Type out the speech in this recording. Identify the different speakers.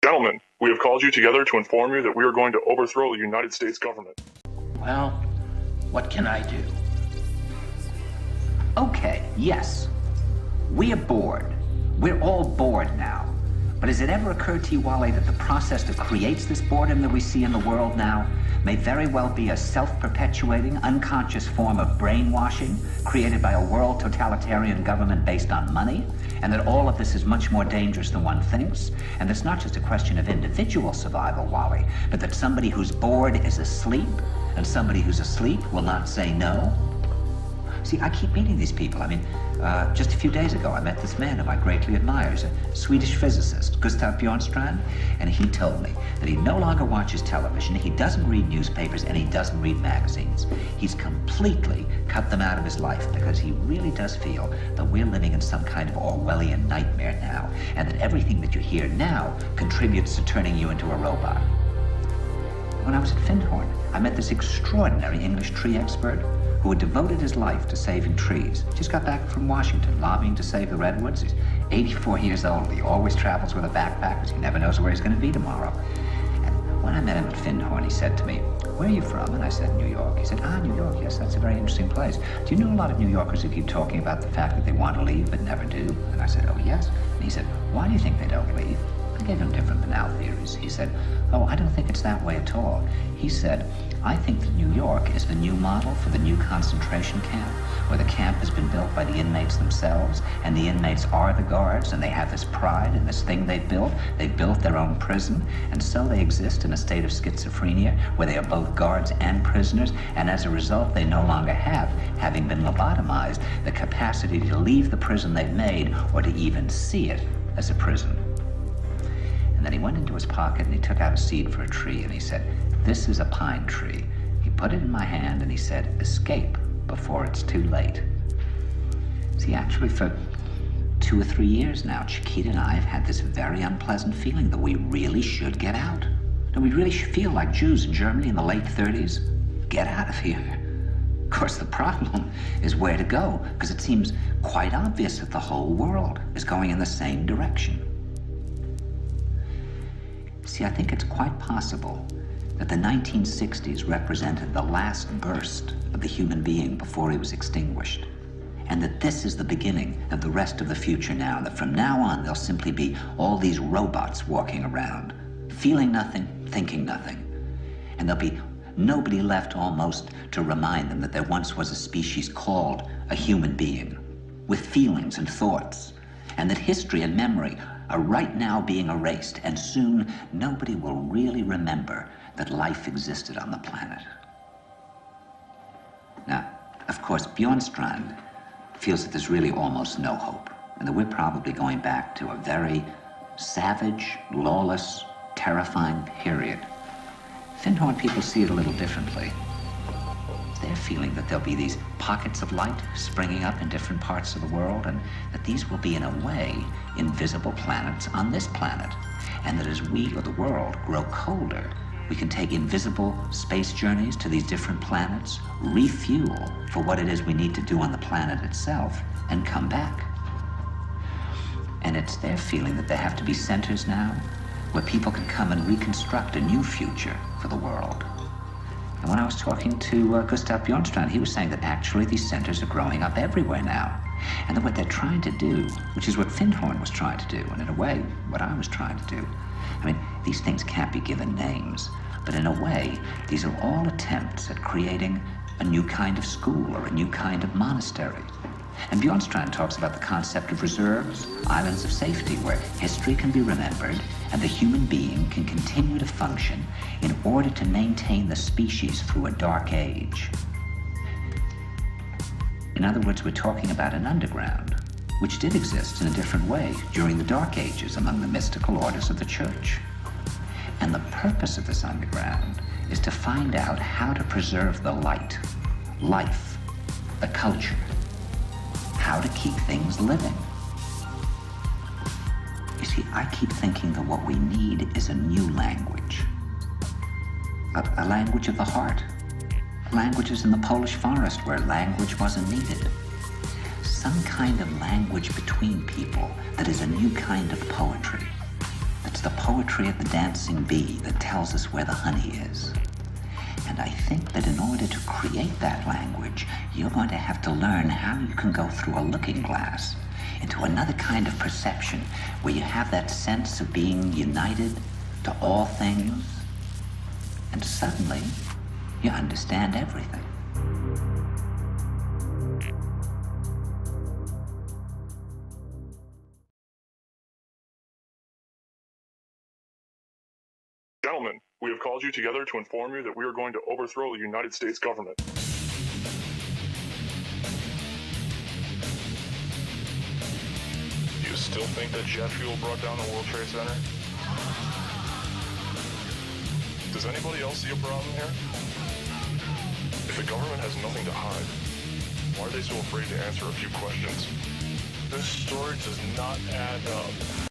Speaker 1: Gentlemen, we have called you together to inform you that we are going to overthrow the United States government.
Speaker 2: Well, what can I do? Okay, yes. We are bored. We're all bored now. But has it ever occurred to you, Wally, that the process that creates this boredom that we see in the world now may very well be a self-perpetuating, unconscious form of brainwashing created by a world totalitarian government based on money, and that all of this is much more dangerous than one thinks, and it's not just a question of individual survival, Wally, but that somebody who's bored is asleep, and somebody who's asleep will not say no? See, I keep meeting these people. I mean, just a few days ago, I met this man whom I greatly admire. He's a Swedish physicist, Gustav Bjornstrand, and he told me that he no longer watches television, he doesn't read newspapers, and he doesn't read magazines. He's completely cut them out of his life because he really does feel that we're living in some kind of Orwellian nightmare now, and that everything that you hear now contributes to turning you into a robot. When I was at Findhorn, I met this extraordinary English tree expert who had devoted his life to saving trees. Just got back from Washington, lobbying to save the redwoods. He's 84 years old. He always travels with a backpack because he never knows where he's going to be tomorrow. And when I met him at Findhorn, he said to me, "Where are you from?" And I said, "New York." He said, "Ah, New York, yes, that's a very interesting place. Do you know a lot of New Yorkers who keep talking about the fact that they want to leave but never do?" And I said, "Oh, yes." And he said, "Why do you think they don't leave?" I gave him different banal theories. He said, "Oh, I don't think it's that way at all." He said, "I think that New York is the new model for the new concentration camp, where the camp has been built by the inmates themselves, and the inmates are the guards, and they have this pride in this thing they've built. They've built their own prison, and so they exist in a state of schizophrenia, where they are both guards and prisoners, and as a result, they no longer have, having been lobotomized, the capacity to leave the prison they've made, or to even see it as a prison." And then he went into his pocket and he took out a seed for a tree and he said, "This is a pine tree." He put it in my hand and he said, "Escape before it's too late." See, actually for 2 or 3 years now, Chiquita and I have had this very unpleasant feeling that we really should get out. And we really should feel like Jews in Germany in the late 30s. Get out of here. Of course, the problem is where to go, because it seems quite obvious that the whole world is going in the same direction. See, I think it's quite possible that the 1960s represented the last burst of the human being before he was extinguished, and that this is the beginning of the rest of the future now, and that from now on there'll simply be all these robots walking around, feeling nothing, thinking nothing, and there'll be nobody left almost to remind them that there once was a species called a human being, with feelings and thoughts, and that history and memory are right now being erased, and soon nobody will really remember that life existed on the planet. Now, of course, Bjornstrand feels that there's really almost no hope, and that we're probably going back to a very savage, lawless, terrifying period. Findhorn people see it a little differently. They're feeling that there'll be these pockets of light springing up in different parts of the world, and that these will be, in a way, invisible planets on this planet. And that as we, or the world, grow colder, we can take invisible space journeys to these different planets, refuel for what it is we need to do on the planet itself, and come back. And it's their feeling that there have to be centers now where people can come and reconstruct a new future for the world. And when I was talking to Gustav Bjornstrand, he was saying that actually these centers are growing up everywhere now. And that what they're trying to do, which is what Findhorn was trying to do, and in a way, what I was trying to do. I mean, these things can't be given names, but in a way, these are all attempts at creating a new kind of school or a new kind of monastery. And Bjornstrand talks about the concept of reserves, islands of safety, where history can be remembered and the human being can continue to function in order to maintain the species through a dark age. In other words, we're talking about an underground, which did exist in a different way during the Dark Ages among the mystical orders of the Church. And the purpose of this underground is to find out how to preserve the light, life, the culture, how to keep things living. You see, I keep thinking that what we need is a new language. A language of the heart. Languages in the Polish forest where language wasn't needed. Some kind of language between people that is a new kind of poetry. That's the poetry of the dancing bee that tells us where the honey is. And I think that in order to create that language, you're going to have to learn how you can go through a looking glass into another kind of perception where you have that sense of being united to all things, and suddenly you understand everything.
Speaker 1: Gentlemen, we have called you together to inform you that we are going to overthrow the United States government.
Speaker 3: You still think that jet fuel brought down the World Trade Center? Does anybody else see a problem here? If the government has nothing to hide, why are they so afraid to answer a few questions? This story does not add up.